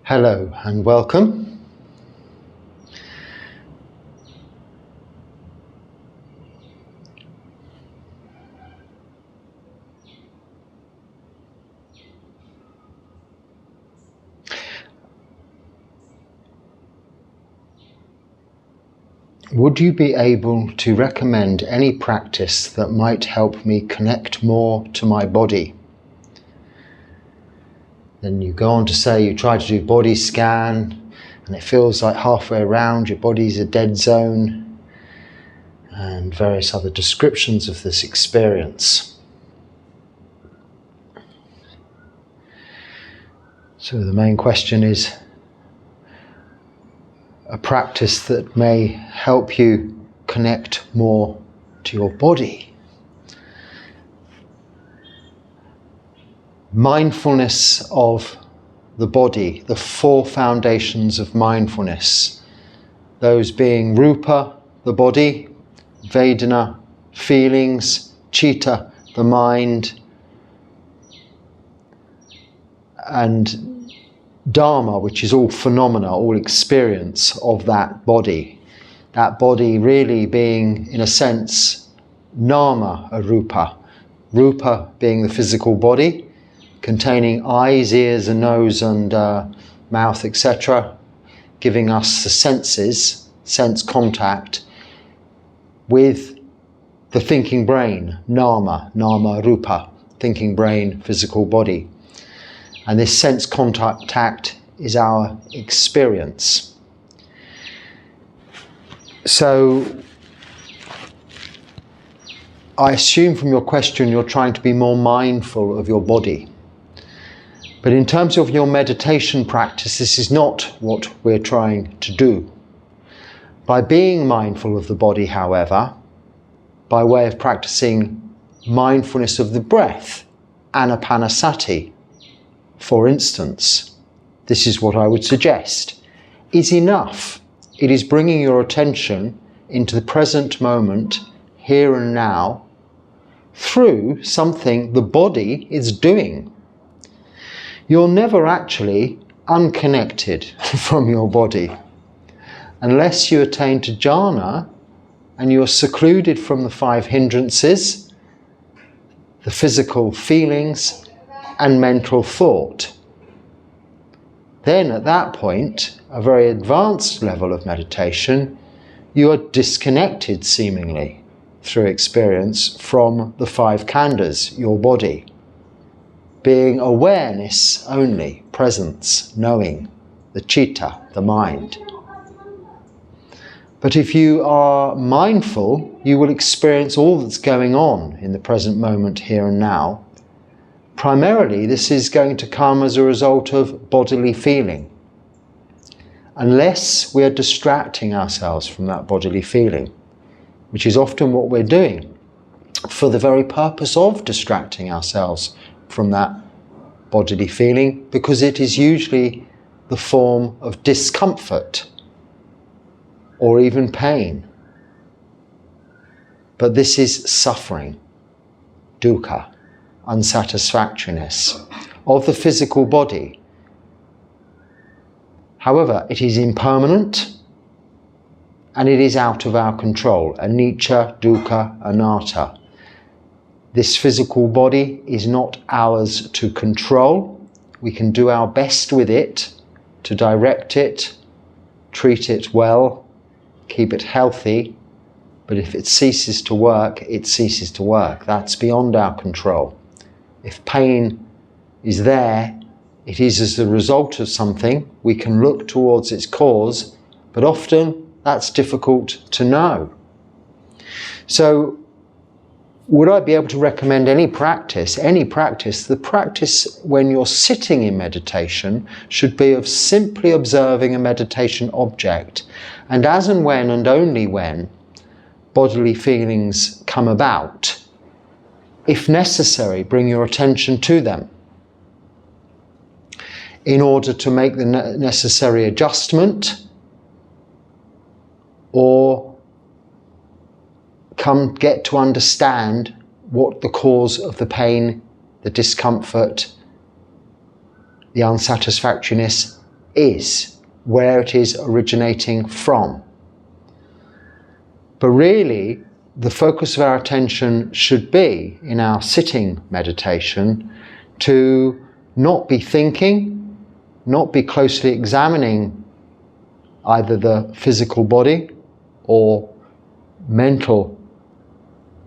Hello and welcome. Would you be able to recommend any practice that might help me connect more to my body? Then you go on to say you try to do body scan and it feels like halfway around your body's a dead zone, and various other descriptions of this experience. So the main question is a practice that may help you connect more to your body. Mindfulness of the body, the four foundations of mindfulness, those being rupa, the body, vedana, feelings, citta, the mind, and dharma, which is all phenomena, all experience of that body. That body really being, in a sense, nama arupa. Rupa being the physical body, containing eyes, ears, and nose, and mouth, etc., giving us the senses, sense contact, with the thinking brain, nama rupa, thinking brain, physical body. And this sense contact is our experience. So I assume from your question you're trying to be more mindful of your body. But in terms of your meditation practice, this is not what we're trying to do. By being mindful of the body, however, by way of practicing mindfulness of the breath, anapanasati, for instance, this is what I would suggest, is enough. It is bringing your attention into the present moment, here and now, through something the body is doing. You're never actually unconnected from your body unless you attain to jhana and you're secluded from the five hindrances, the physical feelings and mental thought. Then at that point, a very advanced level of meditation, you are disconnected seemingly through experience from the five khandhas, your body. Being awareness only, presence, knowing, the citta, the mind. But if you are mindful, you will experience all that's going on in the present moment, here and now. Primarily, this is going to come as a result of bodily feeling. Unless we are distracting ourselves from that bodily feeling, which is often what we're doing, for the very purpose of distracting ourselves from that bodily feeling, because it is usually the form of discomfort or even pain. But this is suffering, dukkha, unsatisfactoriness of the physical body. However, it is impermanent and it is out of our control. Anicca, dukkha, anatta. This physical body is not ours to control. We can do our best with it, to direct it, treat it well, keep it healthy. But if it ceases to work, it ceases to work. That's beyond our control. If pain is there, it is as a result of something. We can look towards its cause, but often that's difficult to know. So, would I be able to recommend any practice? Any practice. The practice when you're sitting in meditation should be of simply observing a meditation object. And as and when and only when bodily feelings come about, if necessary, bring your attention to them in order to make the necessary adjustment or get to understand what the cause of the pain, the discomfort, the unsatisfactoriness is, where it is originating from. But really, the focus of our attention should be, in our sitting meditation, to not be thinking, not be closely examining either the physical body or mental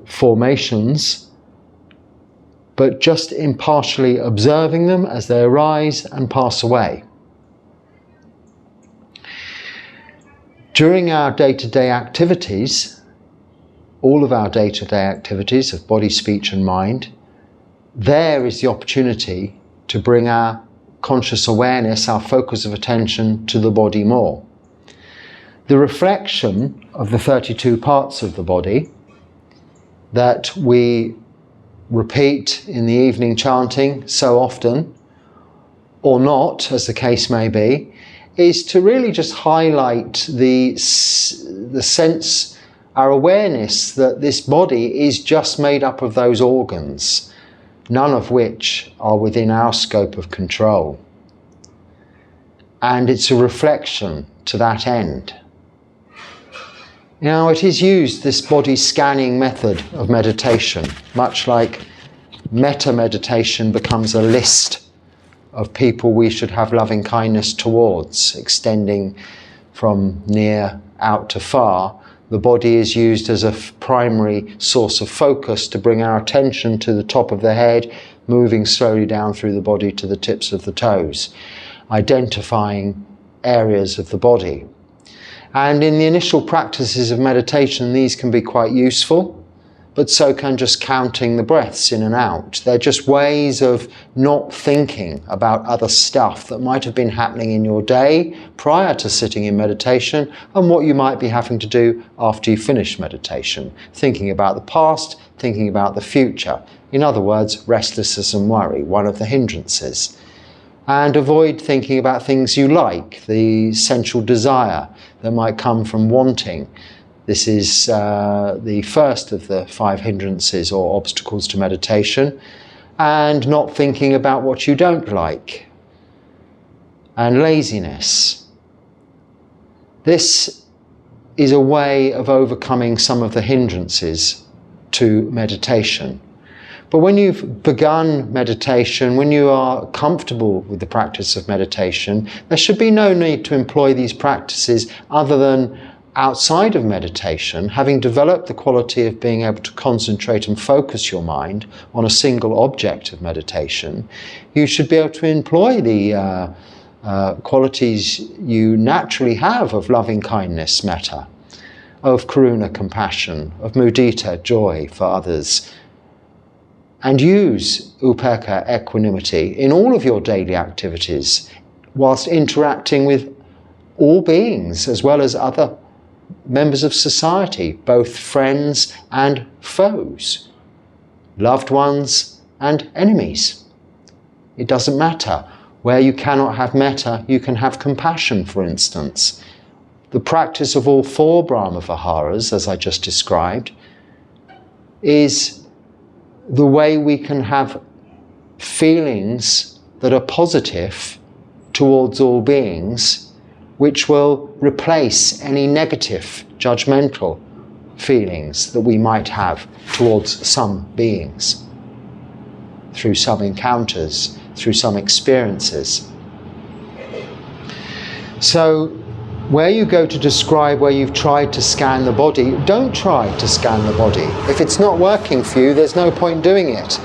formations, but just impartially observing them as they arise and pass away. During our day-to-day activities, all of our day-to-day activities of body, speech and mind, there is the opportunity to bring our conscious awareness, our focus of attention to the body more. The reflection of the 32 parts of the body that we repeat in the evening chanting so often, or not, as the case may be, is to really just highlight the sense, our awareness that this body is just made up of those organs, none of which are within our scope of control. And it's a reflection to that end. Now, it is used, this body scanning method of meditation, much like metta meditation becomes a list of people we should have loving kindness towards, extending from near out to far. The body is used as a primary source of focus to bring our attention to the top of the head, moving slowly down through the body to the tips of the toes, identifying areas of the body. And in the initial practices of meditation, these can be quite useful, but so can just counting the breaths in and out. They're just ways of not thinking about other stuff that might have been happening in your day prior to sitting in meditation and what you might be having to do after you finish meditation. Thinking about the past, thinking about the future. In other words, restlessness and worry, one of the hindrances. And avoid thinking about things you like, the sensual desire that might come from wanting. This is the first of the 5 hindrances or obstacles to meditation. And not thinking about what you don't like. And laziness. This is a way of overcoming some of the hindrances to meditation. But when you've begun meditation, when you are comfortable with the practice of meditation, there should be no need to employ these practices other than outside of meditation, having developed the quality of being able to concentrate and focus your mind on a single object of meditation. You should be able to employ the qualities you naturally have of loving kindness, metta, of karuna, compassion, of mudita, joy for others, and use upekkha, equanimity, in all of your daily activities, whilst interacting with all beings as well as other members of society, both friends and foes, loved ones and enemies. It doesn't matter. Where you cannot have metta, you can have compassion, for instance. The practice of all 4 Brahma Viharas, as I just described, is the way we can have feelings that are positive towards all beings, which will replace any negative, judgmental feelings that we might have towards some beings through some encounters, through some experiences. So, where you go to describe where you've tried to scan the body, don't try to scan the body. If it's not working for you, there's no point doing it.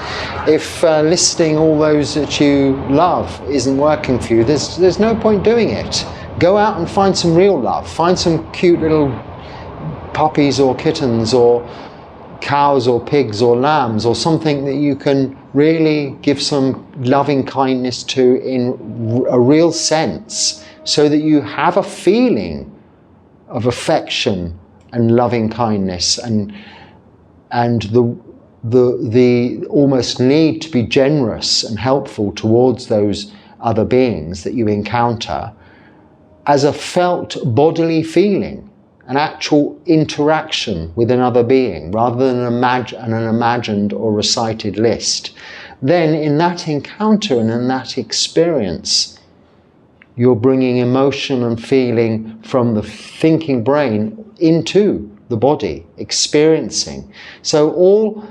If listing all those that you love isn't working for you, there's no point doing it. Go out and find some real love. Find some cute little puppies or kittens or cows or pigs or lambs or something that you can really give some loving kindness to in a real sense, so that you have a feeling of affection and loving kindness and the almost need to be generous and helpful towards those other beings that you encounter as a felt bodily feeling, an actual interaction with another being rather than an imagined or recited list, then in that encounter and in that experience, you're bringing emotion and feeling from the thinking brain into the body, experiencing. So all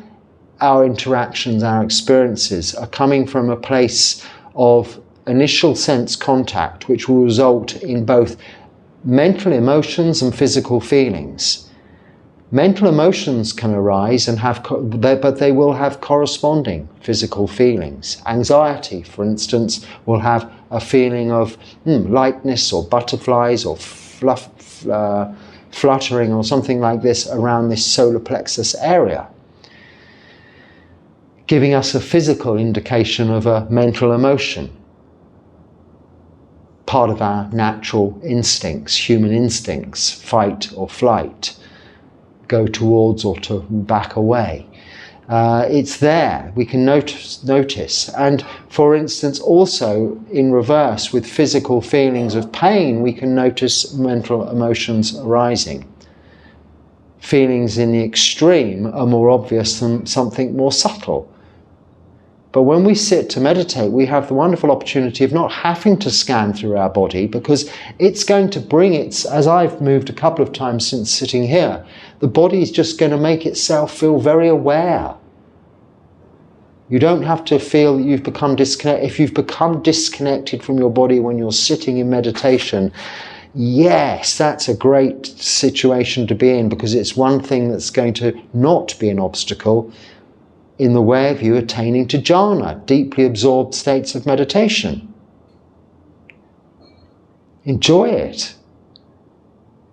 our interactions, our experiences are coming from a place of initial sense contact, which will result in both mental emotions and physical feelings. Mental emotions can arise and but they will have corresponding physical feelings. Anxiety, for instance, will have a feeling of lightness or butterflies or fluttering or something like this around this solar plexus area, giving us a physical indication of a mental emotion. Part of our natural instincts, human instincts, fight or flight, go towards or to back away. It's there, we can notice. And for instance, also in reverse, with physical feelings of pain, we can notice mental emotions arising. Feelings in the extreme are more obvious than something more subtle. But when we sit to meditate, we have the wonderful opportunity of not having to scan through our body, because it's going to bring its, as I've moved a couple of times since sitting here, the body is just going to make itself feel very aware. You don't have to feel that you've become disconnected. If you've become disconnected from your body when you're sitting in meditation, yes, that's a great situation to be in, because it's one thing that's going to not be an obstacle in the way of you attaining to jhana, deeply absorbed states of meditation. Enjoy it.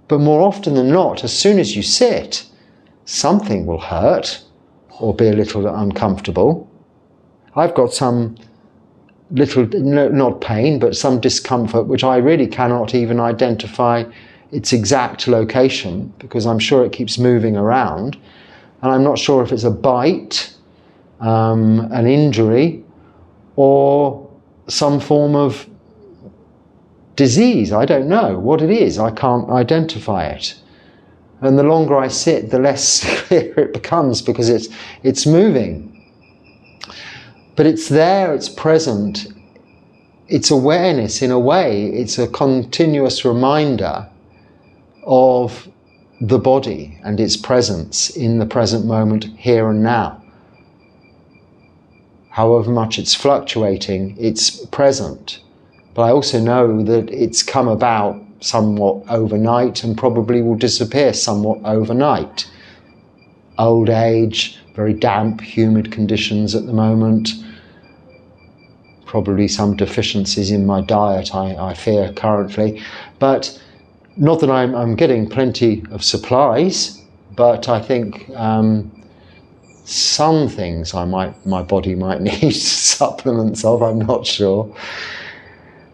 But more often than not, as soon as you sit, something will hurt or be a little uncomfortable. I've got some little, not pain, but some discomfort, which I really cannot even identify its exact location, because I'm sure it keeps moving around. And I'm not sure if it's a bite, an injury, or some form of disease. I don't know what it is. I can't identify it. And the longer I sit, the less clear it becomes, because it's moving. But it's there, it's present. It's awareness in a way. It's a continuous reminder of the body and its presence in the present moment, here and now. However much it's fluctuating, it's present. But I also know that it's come about somewhat overnight and probably will disappear somewhat overnight. Old age, very damp, humid conditions at the moment. Probably some deficiencies in my diet, I fear currently. But not that I'm getting plenty of supplies, but I think some things my body might need supplements of, I'm not sure.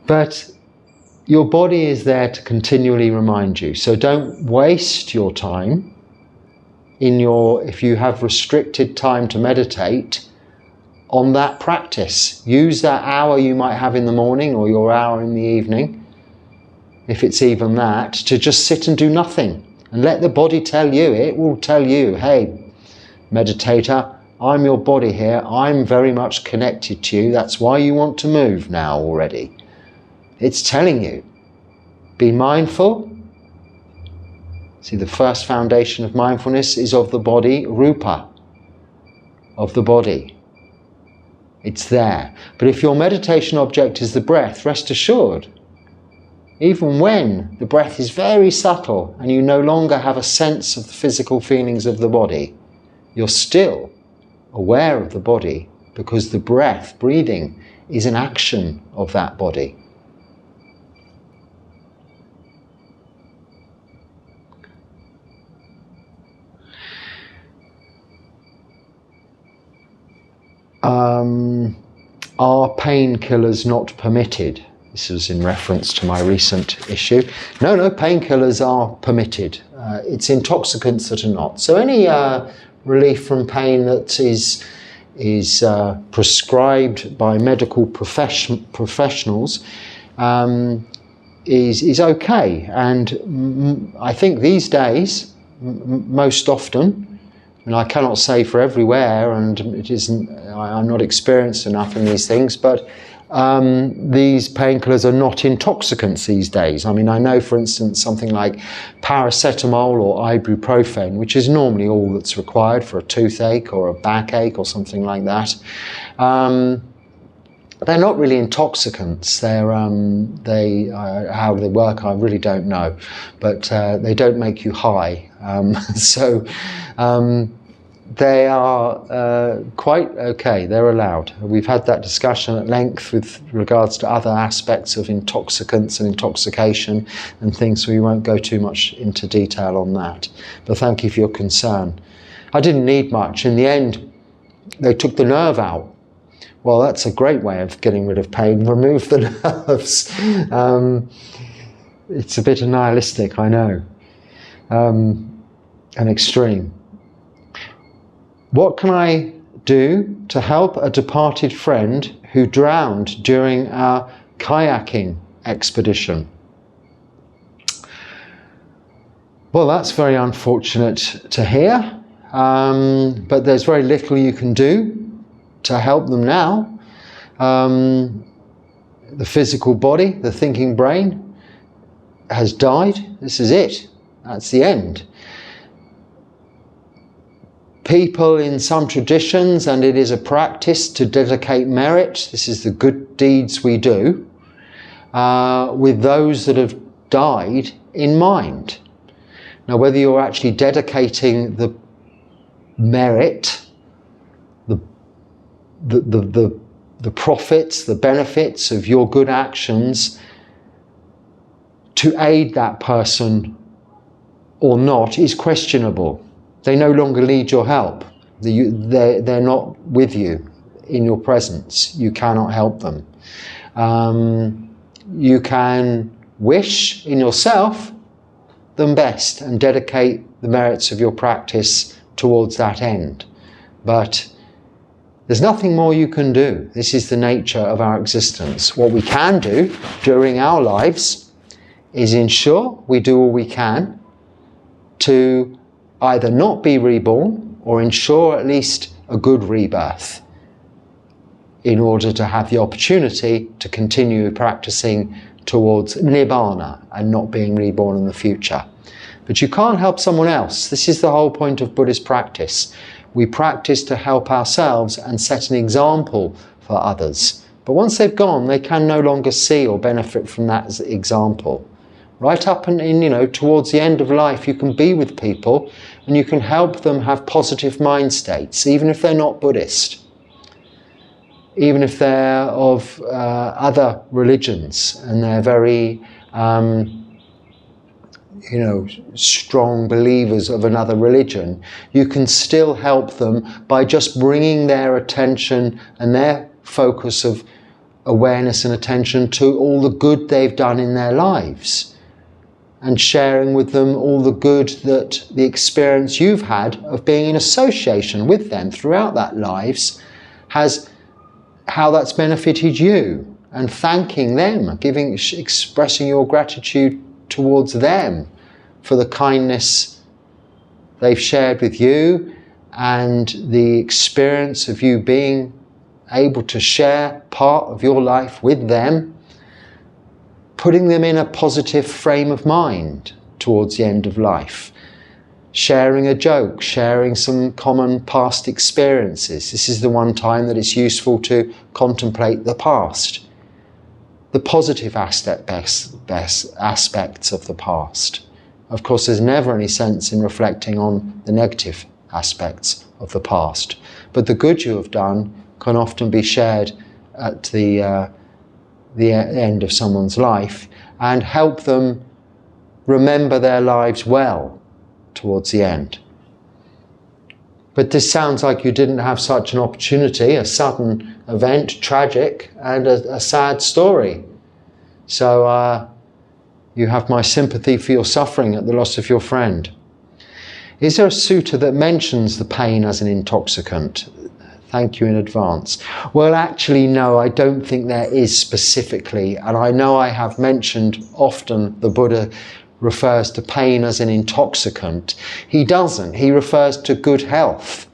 But your body is there to continually remind you. So don't waste your time if you have restricted time to meditate, on that practice. Use that hour you might have in the morning, or your hour in the evening, if it's even that, to just sit and do nothing. And let the body tell you, it will tell you, hey, meditator, I'm your body here, I'm very much connected to you, that's why you want to move now already. It's telling you. Be mindful. See, the first foundation of mindfulness is of the body, rupa, of the body. It's there. But if your meditation object is the breath, rest assured, even when the breath is very subtle and you no longer have a sense of the physical feelings of the body, you're still aware of the body, because the breath, breathing, is an action of that body. Are painkillers not permitted? This was in reference to my recent issue. No, painkillers are permitted. It's intoxicants that are not. So any relief from pain that is prescribed by medical professionals is okay. And I think these days, most often, and I cannot say for everywhere, and it isn't, I'm not experienced enough in these things, but these painkillers are not intoxicants these days. I mean, I know, for instance, something like paracetamol or ibuprofen, which is normally all that's required for a toothache or a backache or something like that. They're not really intoxicants. They're how they work, I really don't know, but they don't make you high. They are quite okay. They're allowed. We've had that discussion at length with regards to other aspects of intoxicants and intoxication and things, so we won't go too much into detail on that. But thank you for your concern. I didn't need much. In the end, they took the nerve out. Well, that's a great way of getting rid of pain. Remove the nerves. It's a bit nihilistic, I know, and extreme. What can I do to help a departed friend who drowned during our kayaking expedition? Well, that's very unfortunate to hear, but there's very little you can do to help them now. The physical body, the thinking brain, has died. This is it. That's the end. People in some traditions, and it is a practice to dedicate merit, this is the good deeds we do, with those that have died in mind. Now, whether you're actually dedicating the merit, the profits, the benefits of your good actions to aid that person or not is questionable. They no longer need your help. They're not with you in your presence. You cannot help them. You can wish in yourself them best and dedicate the merits of your practice towards that end. But there's nothing more you can do. This is the nature of our existence. What we can do during our lives is ensure we do all we can to either not be reborn or ensure at least a good rebirth in order to have the opportunity to continue practicing towards nibbana and not being reborn in the future. But you can't help someone else. This is the whole point of Buddhist practice. We practice to help ourselves and set an example for others. But once they've gone, they can no longer see or benefit from that example. Right up and towards the end of life, you can be with people and you can help them have positive mind states, even if they're not Buddhist, even if they're of other religions and they're very strong believers of another religion. You can still help them by just bringing their attention and their focus of awareness and attention to all the good they've done in their lives, and sharing with them all the good that the experience you've had of being in association with them throughout that lives has, how that's benefited you, and thanking them, expressing your gratitude towards them for the kindness they've shared with you and the experience of you being able to share part of your life with them, putting them in a positive frame of mind towards the end of life, sharing a joke, sharing some common past experiences. This is the one time that it's useful to contemplate the past, the positive aspects of the past. Of course, there's never any sense in reflecting on the negative aspects of the past, but the good you have done can often be shared at the end of someone's life and help them remember their lives well towards the end. But this sounds like you didn't have such an opportunity, a sudden event, tragic, and a sad story. So you have my sympathy for your suffering at the loss of your friend. Is there a sutta that mentions the pain as an intoxicant? Thank you in advance. Well, actually, no, I don't think there is specifically. And I know I have mentioned often the Buddha refers to pain as an intoxicant. He doesn't. He refers to good health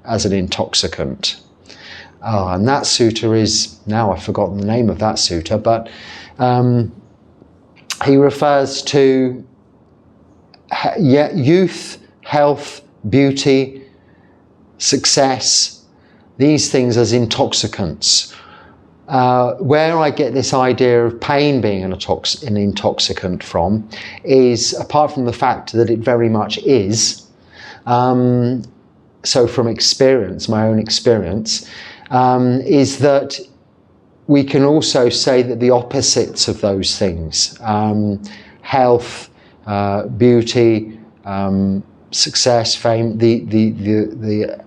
as an intoxicant. And that sutta is, now I've forgotten the name of that sutta, but he refers to youth, health, beauty, success, these things as intoxicants. Where I get this idea of pain being an intoxicant from is, apart from the fact that it very much is, so from experience, my own experience, is that we can also say that the opposites of those things, health, beauty, success, fame, the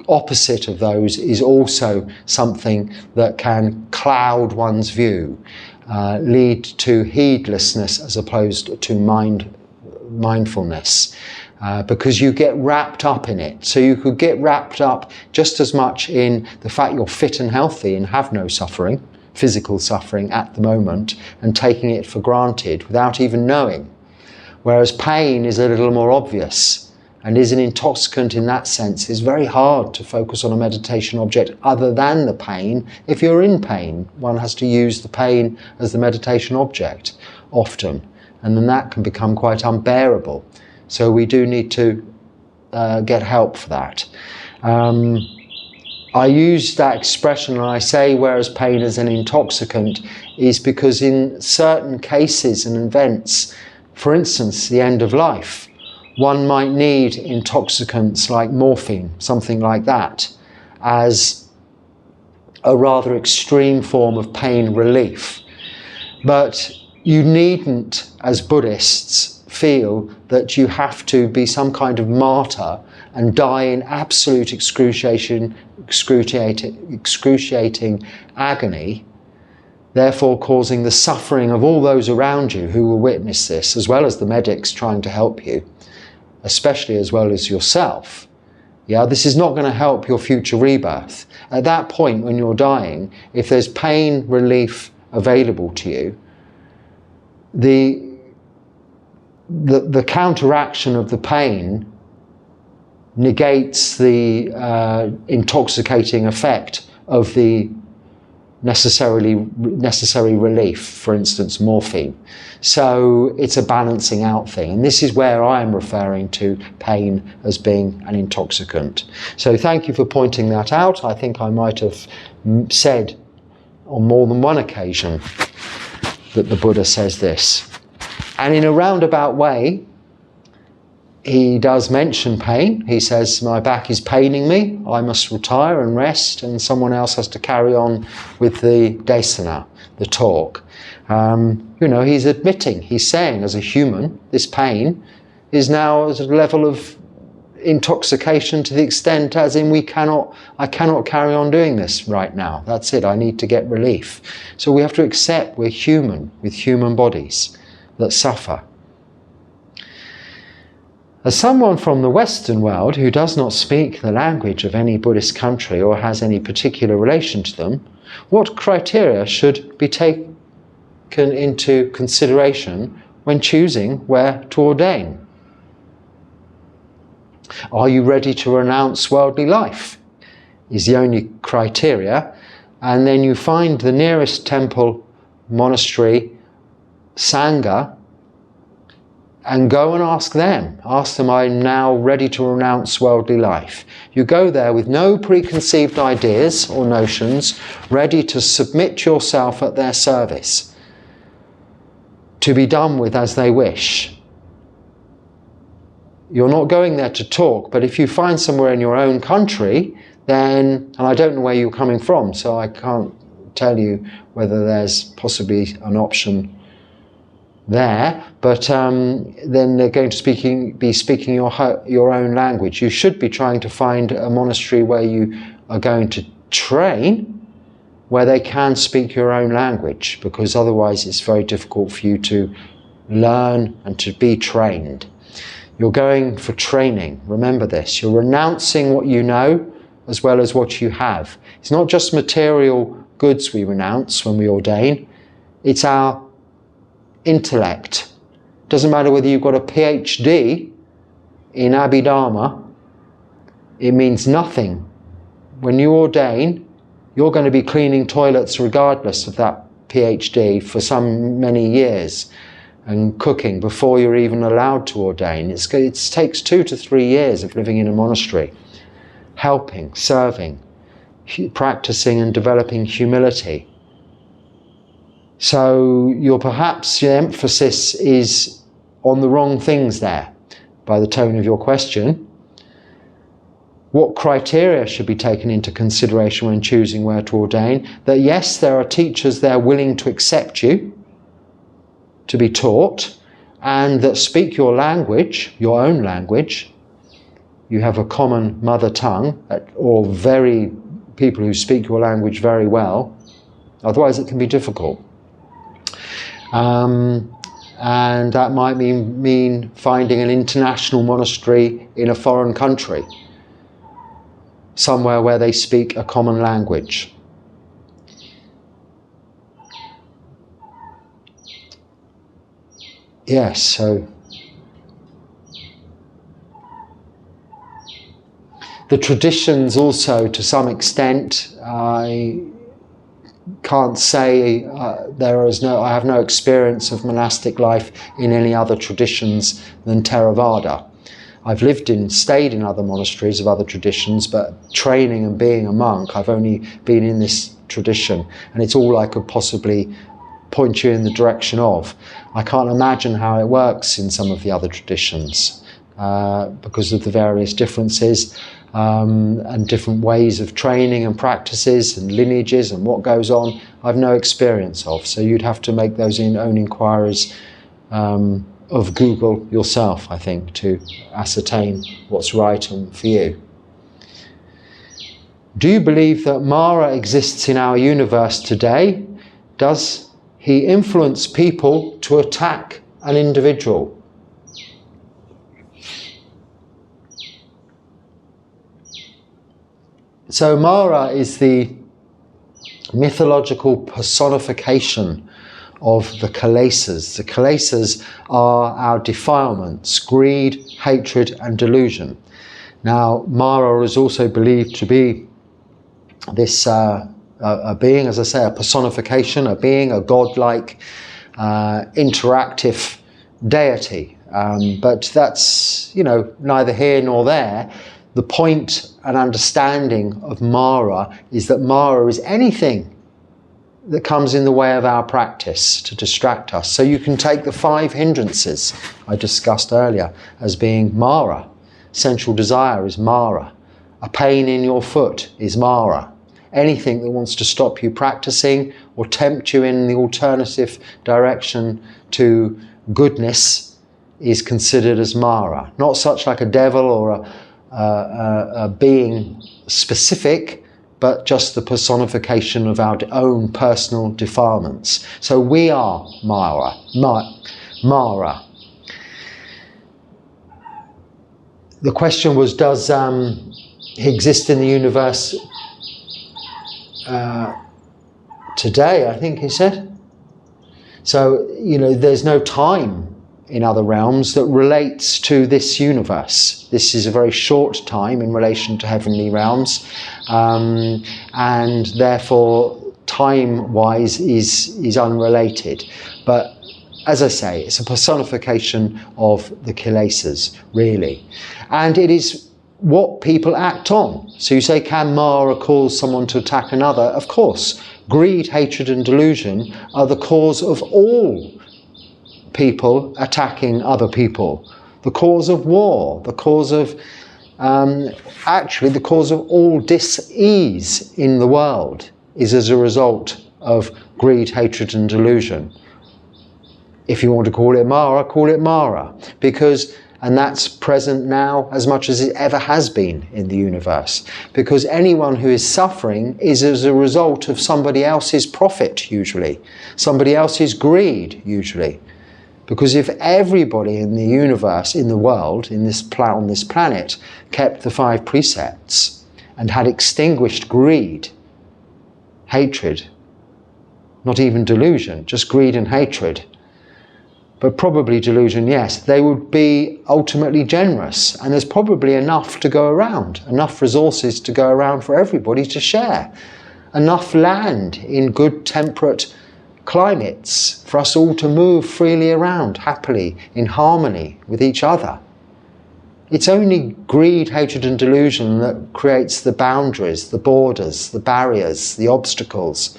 opposite of those is also something that can cloud one's view, lead to heedlessness as opposed to mindfulness. Because you get wrapped up in it. So you could get wrapped up just as much in the fact you're fit and healthy and have no suffering, physical suffering at the moment, and taking it for granted without even knowing. Whereas pain is a little more obvious and is an intoxicant in that sense. It's very hard to focus on a meditation object other than the pain. If you're in pain, one has to use the pain as the meditation object often, and then that can become quite unbearable. So we do need to get help for that. I use that expression and I say whereas pain is an intoxicant is because in certain cases and events, for instance, the end of life, one might need intoxicants like morphine, something like that, as a rather extreme form of pain relief. But you needn't, as Buddhists, feel that you have to be some kind of martyr and die in absolute excruciating agony, therefore causing the suffering of all those around you who will witness this, as well as the medics trying to help you, especially as well as yourself. Yeah, this is not going to help your future rebirth. At that point when you're dying, if there's pain relief available to you, the counteraction of the pain negates the intoxicating effect of the necessary relief, for instance, morphine. So it's a balancing out thing. And this is where I am referring to pain as being an intoxicant. So thank you for pointing that out. I think I might have said on more than one occasion that the Buddha says this. And in a roundabout way, he does mention pain. He says, my back is paining me, I must retire and rest, and someone else has to carry on with the desana, the talk. He's admitting, he's saying as a human, this pain is now at a level of intoxication to the extent as in I cannot carry on doing this right now. That's it, I need to get relief. So we have to accept we're human with human bodies that suffer. As someone from the Western world who does not speak the language of any Buddhist country or has any particular relation to them, what criteria should be taken into consideration when choosing where to ordain? Are you ready to renounce worldly life? Is the only criteria. And then you find the nearest temple, monastery, Sangha, and go and ask them. Ask them, I'm now ready to renounce worldly life. You go there with no preconceived ideas or notions, ready to submit yourself at their service, to be done with as they wish. You're not going there to talk, but if you find somewhere in your own country, then, and I don't know where you're coming from, so I can't tell you whether there's possibly an option there, but then they're going to be speaking your own language. You should be trying to find a monastery where you are going to train, where they can speak your own language, because otherwise it's very difficult for you to learn and to be trained. You're going for training. Remember this. You're renouncing what you know as well as what you have. It's not just material goods we renounce when we ordain, it's our intellect. Doesn't matter whether you've got a PhD in Abhidharma, it means nothing. When you ordain, you're going to be cleaning toilets regardless of that PhD for many years, and cooking before you're even allowed to ordain. It takes 2 to 3 years of living in a monastery, helping, serving, practicing and developing humility. So perhaps your emphasis is on the wrong things there, by the tone of your question. What criteria should be taken into consideration when choosing where to ordain? That yes, there are teachers there willing to accept you, to be taught, and that speak your language, your own language. You have a common mother tongue, or people who speak your language very well. Otherwise it can be difficult. And that might mean finding an international monastery in a foreign country, somewhere where they speak a common language. Yes, so the traditions also, to some extent, I can't say I have no experience of monastic life in any other traditions than Theravada. I've stayed in other monasteries of other traditions, but training and being a monk, I've only been in this tradition, and it's all I could possibly point you in the direction of. I can't imagine how it works in some of the other traditions because of the various differences and different ways of training and practices and lineages and what goes on. I've no experience of, so you'd have to make those own inquiries of Google yourself, I think, to ascertain what's right for you. Do you believe that Mara exists in our universe today? Does he influence people to attack an individual? So Mara is the mythological personification of the kilesas. The kilesas are our defilements: greed, hatred and delusion. Now Mara is also believed to be this a being, as I say, a personification, a being, a godlike, interactive deity. But that's, neither here nor there. The point and understanding of Mara is that Mara is anything that comes in the way of our practice to distract us. So you can take the 5 hindrances I discussed earlier as being Mara. Sensual desire is Mara. A pain in your foot is Mara. Anything that wants to stop you practicing or tempt you in the alternative direction to goodness is considered as Mara. Not such like a devil or a being specific, but just the personification of our own personal defilements. So we are Mara. Mara. The question was, does he exist in the universe today, I think he said. So, there's no time in other realms that relates to this universe. This is a very short time in relation to heavenly realms, and therefore time-wise is unrelated. But as I say, it's a personification of the kilesas, really. And it is what people act on. So you say, can Mara cause someone to attack another? Of course. Greed, hatred and delusion are the cause of all people attacking other people. The cause of war, the cause of, actually the cause of all dis-ease in the world is as a result of greed, hatred and delusion. If you want to call it Mara, and that's present now as much as it ever has been in the universe. Because anyone who is suffering is as a result of somebody else's profit, usually. Somebody else's greed, usually. Because if everybody in the universe, in the world, on this planet, kept the 5 precepts, and had extinguished greed, hatred, not even delusion, just greed and hatred, but probably delusion, yes, they would be ultimately generous. And there's probably enough to go around, enough resources to go around for everybody to share, enough land in good temperate climates for us all to move freely around, happily, in harmony with each other. It's only greed, hatred and delusion that creates the boundaries, the borders, the barriers, the obstacles,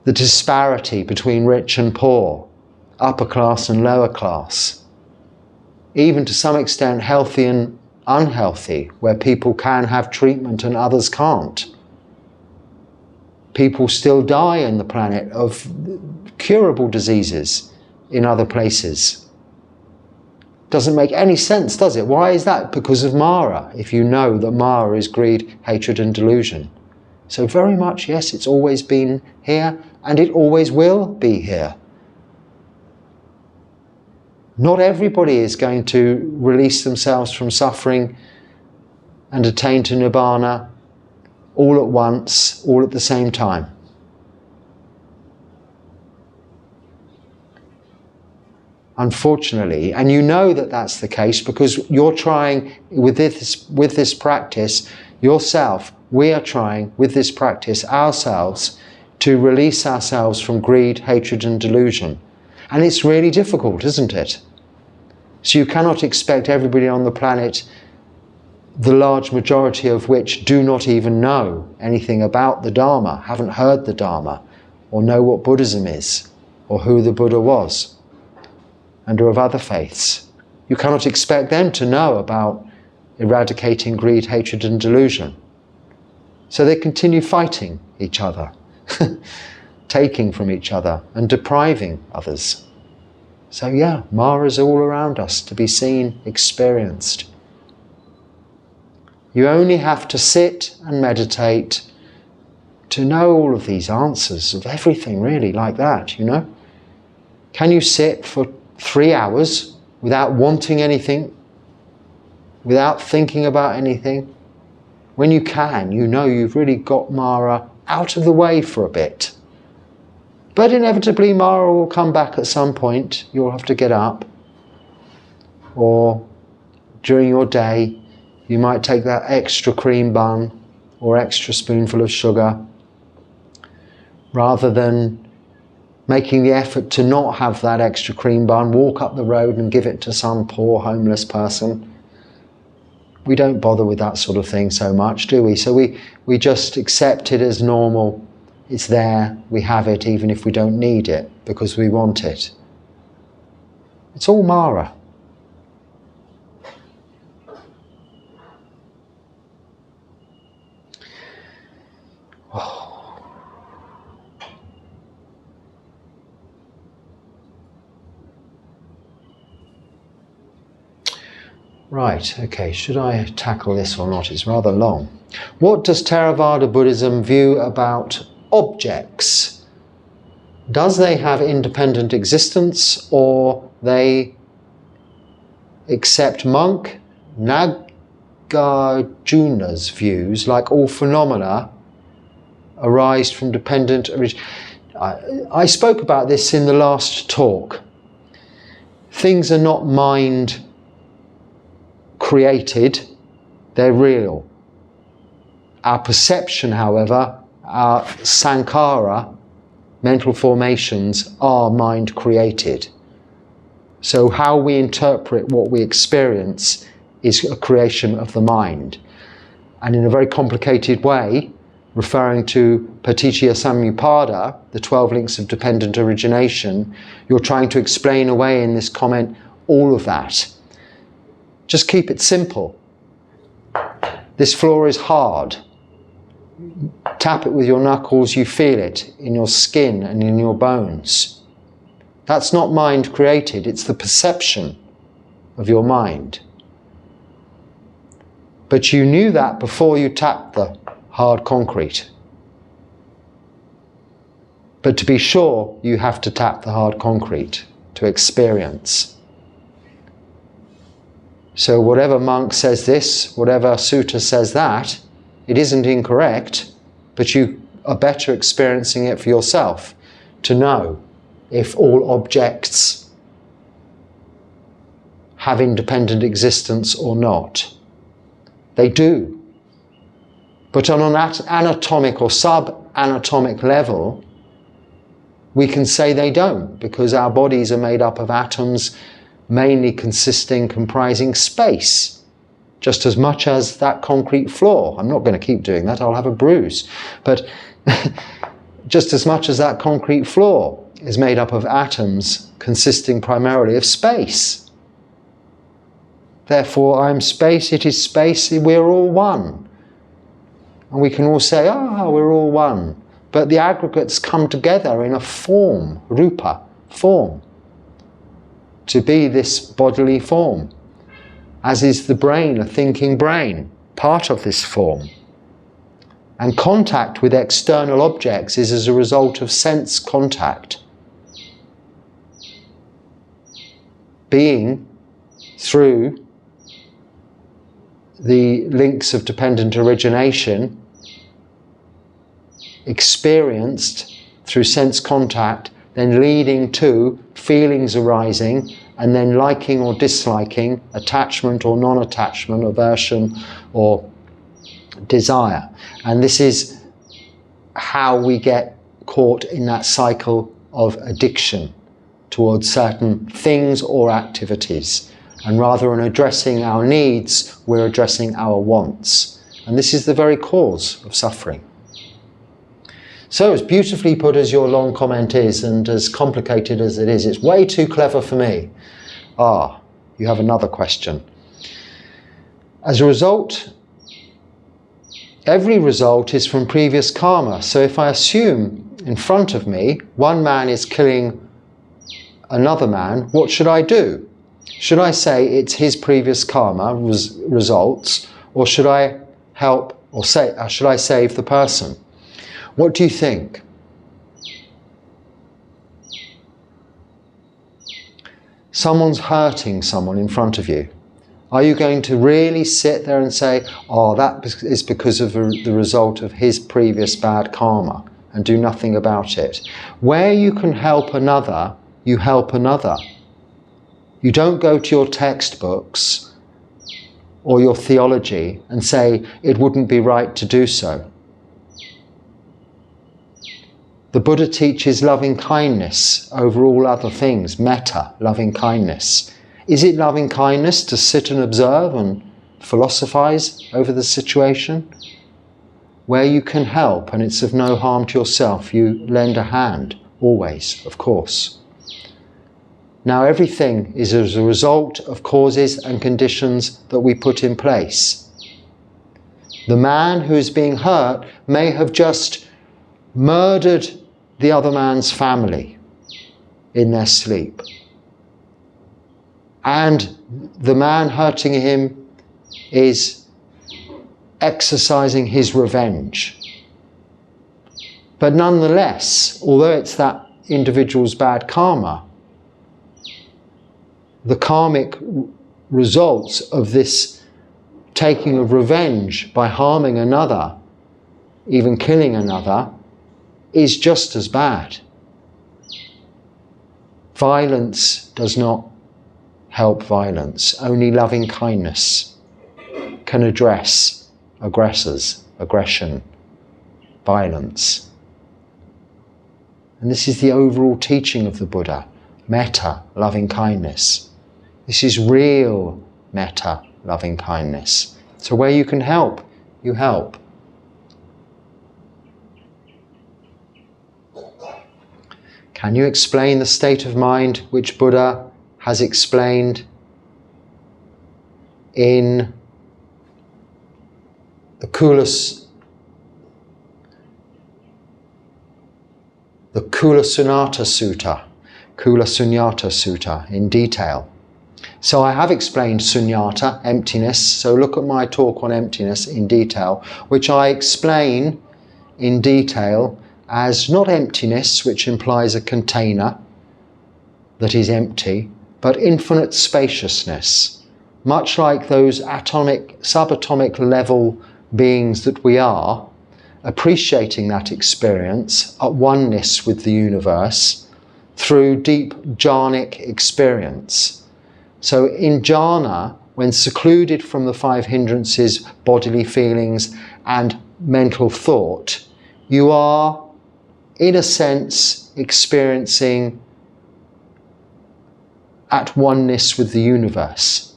the disparity between rich and poor, upper class and lower class, even to some extent healthy and unhealthy, where people can have treatment and others can't. People still die on the planet of curable diseases in other places. Doesn't make any sense, does it? Why is that? Because of Mara, if you know that Mara is greed, hatred and delusion. So very much, yes, it's always been here and it always will be here. Not everybody is going to release themselves from suffering and attain to Nibbana all at once, all at the same time. Unfortunately, and you know that that's the case because you're trying with this practice yourself, we are trying with this practice ourselves to release ourselves from greed, hatred and delusion. And it's really difficult, isn't it? So you cannot expect everybody on the planet, the large majority of which do not even know anything about the Dharma, haven't heard the Dharma, or know what Buddhism is, or who the Buddha was, and are of other faiths. You cannot expect them to know about eradicating greed, hatred and delusion. So they continue fighting each other, taking from each other and depriving others. So yeah, Mara's all around us to be seen, experienced. You only have to sit and meditate to know all of these answers of everything, really, like that, you know? Can you sit for 3 hours without wanting anything, without thinking about anything? When you can, you know you've really got Mara out of the way for a bit. But inevitably Mara will come back at some point. You'll have to get up. Or during your day, you might take that extra cream bun or extra spoonful of sugar rather than making the effort to not have that extra cream bun, walk up the road and give it to some poor homeless person. We don't bother with that sort of thing so much, do we? So we just accept it as normal. It's there, we have it even if we don't need it because we want it. It's all Mara. Right, okay, should I tackle this or not? It's rather long. What does Theravada Buddhism view about objects? Does they have independent existence or they accept monk Nagarjuna's views, like all phenomena arise from dependent origin? I spoke about this in the last talk. Things are not mind created, they're real. Our perception, however, our sankhara, mental formations, are mind created. So how we interpret what we experience is a creation of the mind. And in a very complicated way, referring to Paticca Samuppada, the 12 links of dependent origination, you're trying to explain away in this comment all of that. Just keep it simple. This floor is hard. Tap it with your knuckles, you feel it in your skin and in your bones. That's not mind created, it's the perception of your mind. But you knew that before you tapped the hard concrete. But to be sure, you have to tap the hard concrete to experience. So whatever monk says this, whatever sutta says that, it isn't incorrect, but you are better experiencing it for yourself to know if all objects have independent existence or not. They do. But on an anatomic or sub-anatomic level, we can say they don't, because our bodies are made up of atoms mainly comprising space, just as much as that concrete floor. I'm not going to keep doing that, I'll have a bruise. But just as much as that concrete floor is made up of atoms consisting primarily of space. Therefore, I'm space, it is space, we're all one. And we can all say, we're all one. But the aggregates come together in a form, rupa, form, to be this bodily form, as is the brain, a thinking brain, part of this form. And contact with external objects is as a result of sense contact. Being through the links of dependent origination, experienced through sense contact, then leading to feelings arising, and then liking or disliking, attachment or non-attachment, aversion or desire. And this is how we get caught in that cycle of addiction towards certain things or activities. And rather than addressing our needs, we're addressing our wants. And this is the very cause of suffering. So as beautifully put as your long comment is, and as complicated as it is, it's way too clever for me. You have another question. As a result, every result is from previous karma. So if I assume in front of me, one man is killing another man, what should I do? Should I say it's his previous karma results, or should I help, or should I save the person? What do you think? Someone's hurting someone in front of you. Are you going to really sit there and say, that is because of the result of his previous bad karma, and do nothing about it? Where you can help another, you help another. You don't go to your textbooks or your theology and say it wouldn't be right to do so. The Buddha teaches loving kindness over all other things, metta, loving kindness. Is it loving kindness to sit and observe and philosophize over the situation? Where you can help and it's of no harm to yourself, you lend a hand, always, of course. Now everything is as a result of causes and conditions that we put in place. The man who is being hurt may have just murdered the other man's family in their sleep. And the man hurting him is exercising his revenge. But nonetheless, although it's that individual's bad karma, the karmic results of this taking of revenge by harming another, even killing another, is just as bad. Violence does not help violence. Only loving kindness can address aggressors, aggression, violence. And this is the overall teaching of the Buddha, metta, loving kindness. This is real metta, loving kindness. So where you can help, you help. Can you explain the state of mind which Buddha has explained in the Kula Sunyata Sutta in detail? So I have explained sunyata, emptiness. So look at my talk on emptiness in detail, which I explain in detail as not emptiness, which implies a container that is empty, but infinite spaciousness, much like those atomic, subatomic level beings that we are, appreciating that experience at oneness with the universe through deep jhanic experience. So in jhana, when secluded from the five hindrances, bodily feelings and mental thought, you are, in a sense, experiencing at oneness with the universe,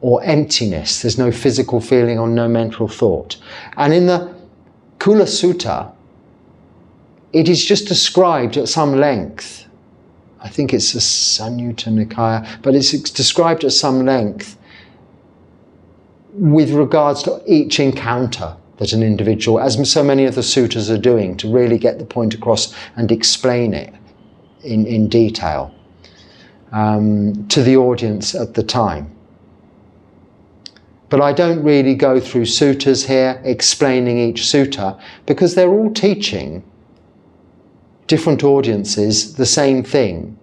or emptiness. There's no physical feeling or no mental thought. And in the Kula Sutta, it is just described at some length. I think it's a Samyutta Nikaya, but it's described at some length with regards to each encounter that an individual, as so many of the suttas are doing, to really get the point across and explain it in detail to the audience at the time. But I don't really go through suttas here explaining each sutta, because they're all teaching different audiences the same thing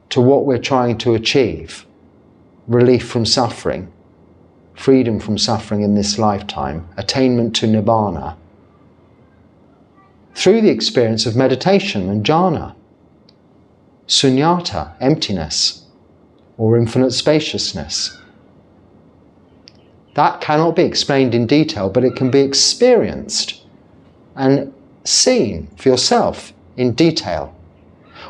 to what we're trying to achieve: relief from suffering, freedom from suffering in this lifetime, attainment to nibbana, through the experience of meditation and jhana, sunyata, emptiness, or infinite spaciousness. That cannot be explained in detail, but it can be experienced and seen for yourself in detail.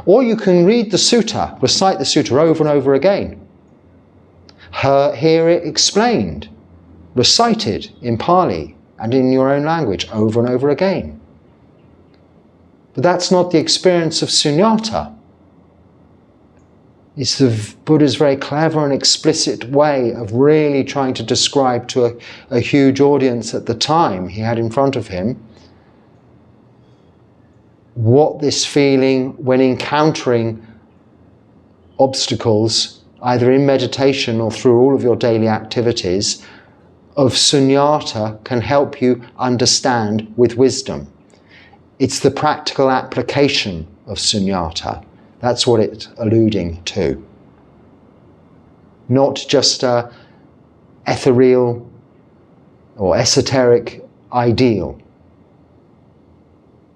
Or you can read the sutta, recite the sutta over and over again, hear it explained, recited in Pali and in your own language over and over again. But that's not the experience of sunyata. It's the Buddha's very clever and explicit way of really trying to describe to a huge audience at the time he had in front of him what this feeling when encountering obstacles, either in meditation or through all of your daily activities, of sunyata can help you understand with wisdom. It's the practical application of sunyata. That's what it's alluding to. Not just an ethereal or esoteric ideal.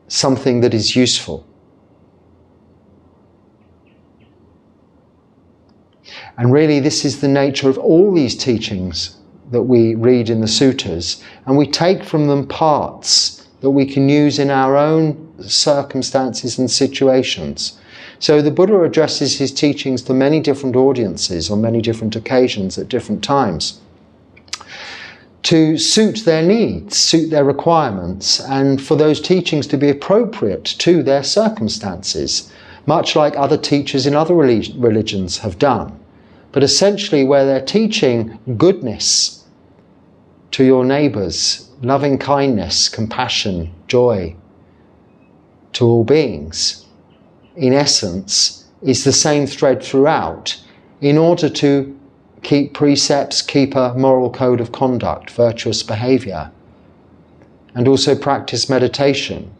Something that is useful. And really this is the nature of all these teachings that we read in the suttas, and we take from them parts that we can use in our own circumstances and situations. So the Buddha addresses his teachings to many different audiences on many different occasions at different times, to suit their needs, suit their requirements, and for those teachings to be appropriate to their circumstances, much like other teachers in other religions have done. But essentially where they're teaching goodness to your neighbours, loving kindness, compassion, joy to all beings, in essence, is the same thread throughout, in order to keep precepts, keep a moral code of conduct, virtuous behaviour, and also practice meditation.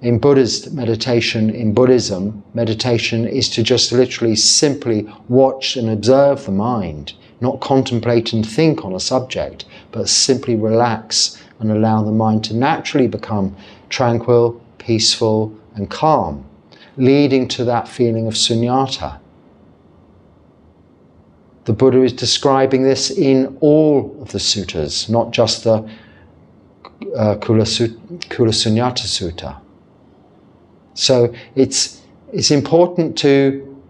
In Buddhist meditation, in Buddhism, meditation is to just literally simply watch and observe the mind, not contemplate and think on a subject, but simply relax and allow the mind to naturally become tranquil, peaceful and calm, leading to that feeling of sunyata. The Buddha is describing this in all of the suttas, not just the Kula Sunyata Sutta. So it's important to,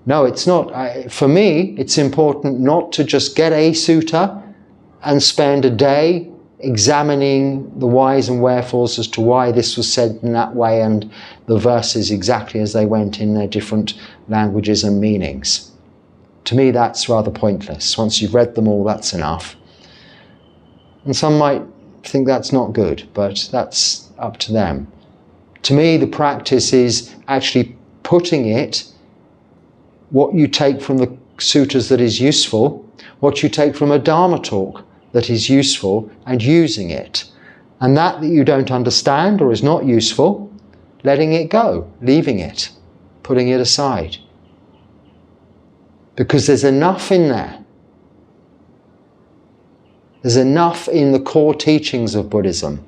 no, it's not, for me, it's important not to just get a sutta and spend a day examining the whys and wherefores as to why this was said in that way and the verses exactly as they went in their different languages and meanings. To me, that's rather pointless. Once you've read them all, that's enough. And some might think that's not good, but that's up to them. To me, the practice is actually putting it, what you take from the suttas that is useful, what you take from a Dharma talk that is useful, and using it. And that you don't understand or is not useful, letting it go, leaving it, putting it aside. Because there's enough in there. There's enough in the core teachings of Buddhism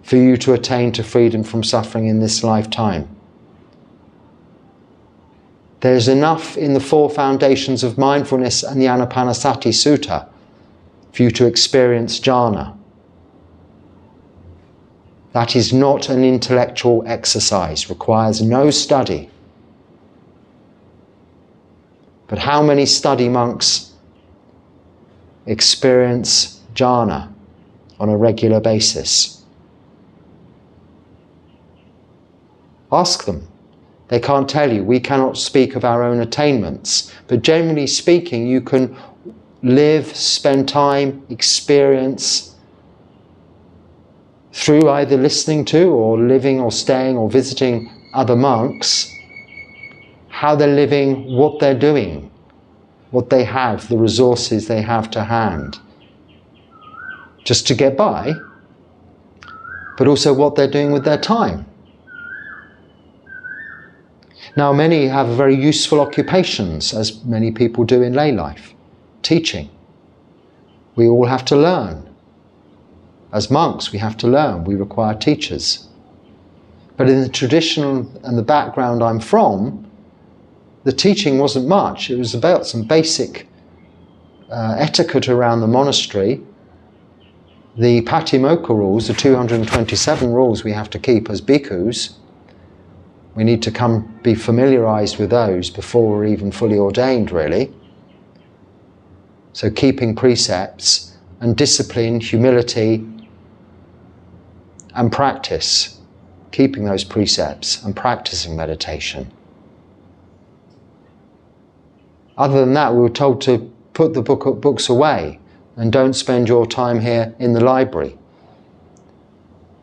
for you to attain to freedom from suffering in this lifetime. There's enough in the four foundations of mindfulness and the Anapanasati Sutta for you to experience jhana. That is not an intellectual exercise, requires no study. But how many study monks experience jhana on a regular basis? Ask them. They can't tell you. We cannot speak of our own attainments. But generally speaking, you can live, spend time, experience through either listening to or living or staying or visiting other monks, how they're living, what they're doing, what they have, the resources they have to hand, just to get by, but also what they're doing with their time. Now, many have very useful occupations, as many people do in lay life. Teaching. We all have to learn. As monks, we have to learn. We require teachers. But in the tradition and the background I'm from, the teaching wasn't much. It was about some basic etiquette around the monastery. The Patimokkha rules, the 227 rules we have to keep as bhikkhus. We need to be familiarized with those before we're even fully ordained, really. So keeping precepts and discipline, humility and practice. Keeping those precepts and practicing meditation. Other than that, we were told to put the books away and don't spend your time here in the library.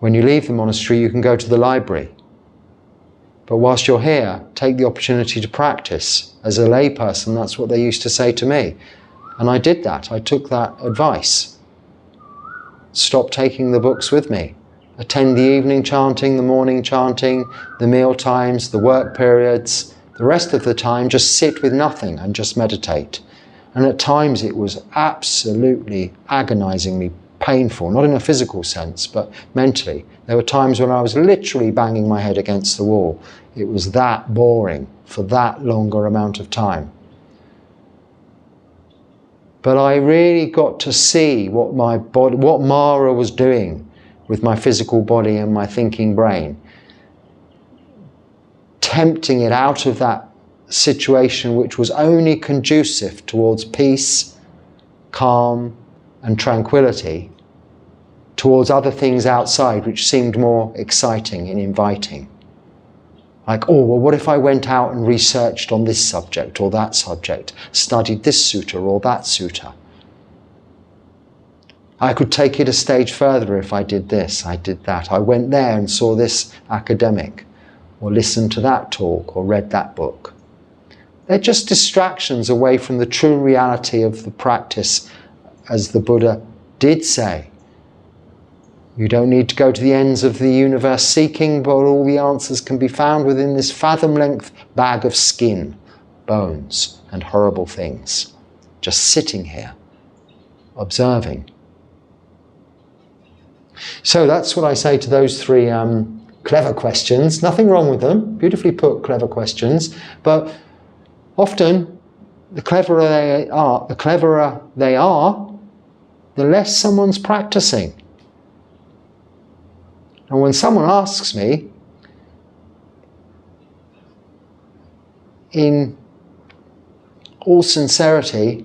When you leave the monastery, you can go to the library. But whilst you're here, take the opportunity to practice. As a layperson, that's what they used to say to me. And I did that. I took that advice. Stop taking the books with me. Attend the evening chanting, the morning chanting, the meal times, the work periods. The rest of the time, just sit with nothing and just meditate. And at times it was absolutely agonizingly painful, not in a physical sense, but mentally. There were times when I was literally banging my head against the wall. It was that boring for that longer amount of time. But I really got to see what my body, what Mara was doing with my physical body and my thinking brain. Tempting it out of that situation which was only conducive towards peace, calm and tranquility, towards other things outside which seemed more exciting and inviting. Like, oh, well, what if I went out and researched on this subject or that subject, studied this sutta or that sutta? I could take it a stage further if I did this, I did that. I went there and saw this academic, or listened to that talk, or read that book. They're just distractions away from the true reality of the practice, as the Buddha did say. You don't need to go to the ends of the universe seeking, but all the answers can be found within this fathom-length bag of skin, bones, and horrible things. Just sitting here, observing. So that's what I say to those three clever questions. Nothing wrong with them. Beautifully put, clever questions. But often, the cleverer they are, the less someone's practicing. And when someone asks me, in all sincerity,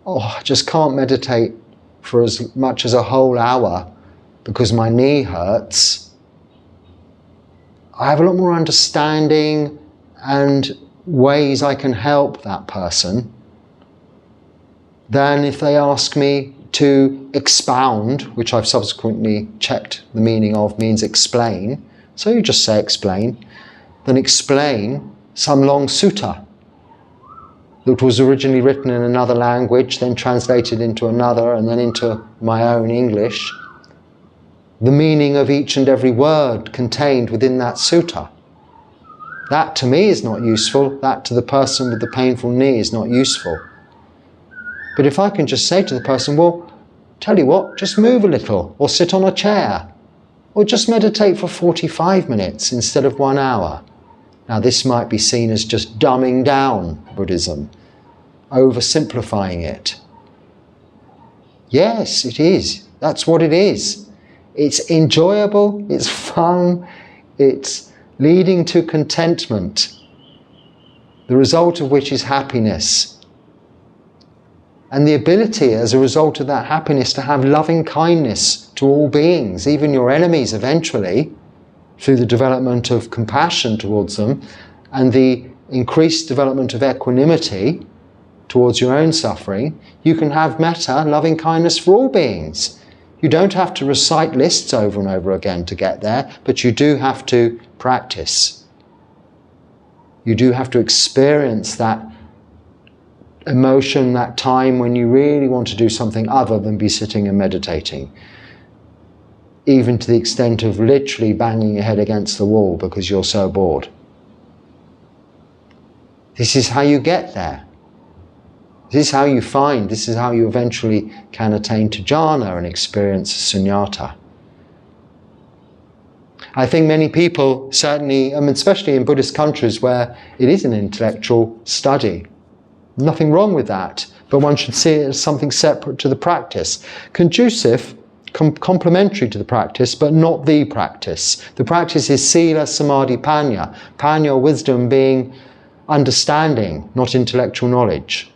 oh, I just can't meditate for as much as a whole hour because my knee hurts, I have a lot more understanding and ways I can help that person than if they ask me to expound, which I've subsequently checked the meaning of means explain. So you just say explain, then explain some long sutta that was originally written in another language, then translated into another, and then into my own English. The meaning of each and every word contained within that sutta. That to me is not useful. That to the person with the painful knee is not useful. But if I can just say to the person, well, tell you what, just move a little, or sit on a chair, or just meditate for 45 minutes instead of 1 hour. Now this might be seen as just dumbing down Buddhism, oversimplifying it. Yes, it is. That's what it is. It's enjoyable, it's fun, it's leading to contentment, the result of which is happiness. And the ability, as a result of that happiness, to have loving kindness to all beings, even your enemies eventually, through the development of compassion towards them, and the increased development of equanimity towards your own suffering, you can have metta, loving kindness for all beings. You don't have to recite lists over and over again to get there, but you do have to practice. You do have to experience that emotion, that time when you really want to do something other than be sitting and meditating. Even to the extent of literally banging your head against the wall because you're so bored. This is how you get there. This is how you find, this is how you eventually can attain to jhana and experience sunyata. I think many people, certainly, especially in Buddhist countries where it is an intellectual study, nothing wrong with that, but one should see it as something separate to the practice. Conducive, complementary to the practice, but not the practice. The practice is sila, samadhi, panya. Panya, wisdom, being understanding, not intellectual knowledge.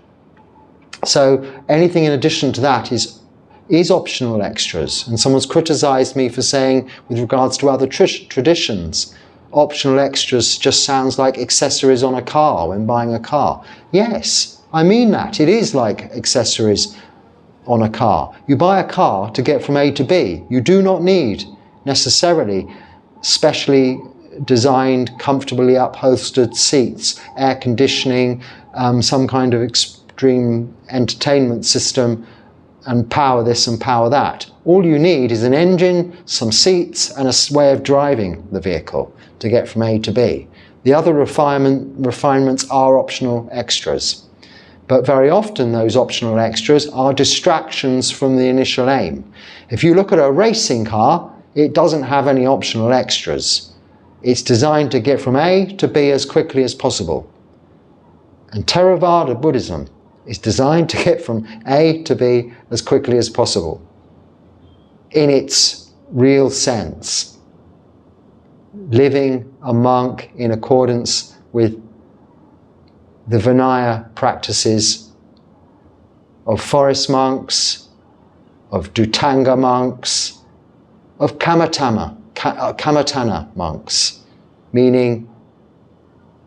So anything in addition to that is optional extras. And someone's criticized me for saying, with regards to other traditions, optional extras just sounds like accessories on a car when buying a car. Yes, I mean that. It is like accessories on a car. You buy a car to get from A to B. You do not need necessarily specially designed, comfortably upholstered seats, air conditioning, some kind of extreme entertainment system, and power this and power that. All you need is an engine, some seats, and a way of driving the vehicle to get from A to B. The other refinements are optional extras. But very often those optional extras are distractions from the initial aim. If you look at a racing car, it doesn't have any optional extras. It's designed to get from A to B as quickly as possible. And Theravada Buddhism is designed to get from A to B as quickly as possible, in its real sense. Living a monk in accordance with the Vinaya practices of forest monks, of Dhutanga monks, of Kamatana monks, meaning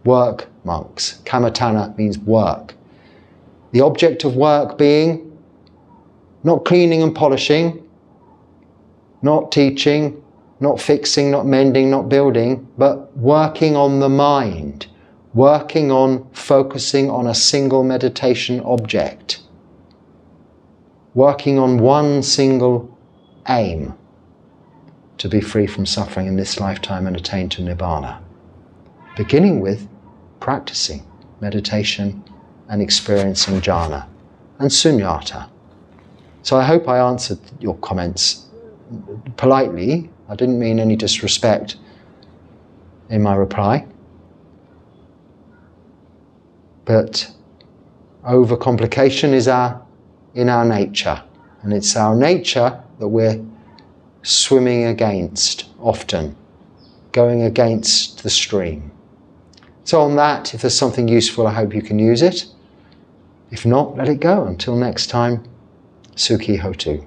work monks. Kamatana means work. The object of work being not cleaning and polishing, not teaching, not fixing, not mending, not building, but working on the mind, working on focusing on a single meditation object, working on one single aim, to be free from suffering in this lifetime and attain to Nibbana. Beginning with practicing meditation and experiencing jhana and sunyata. So I hope I answered your comments politely. I didn't mean any disrespect in my reply. But overcomplication is in our nature. And it's our nature that we're swimming against often, going against the stream. So on that, if there's something useful, I hope you can use it. If not, let it go. Until next time, Sukhi Hotu.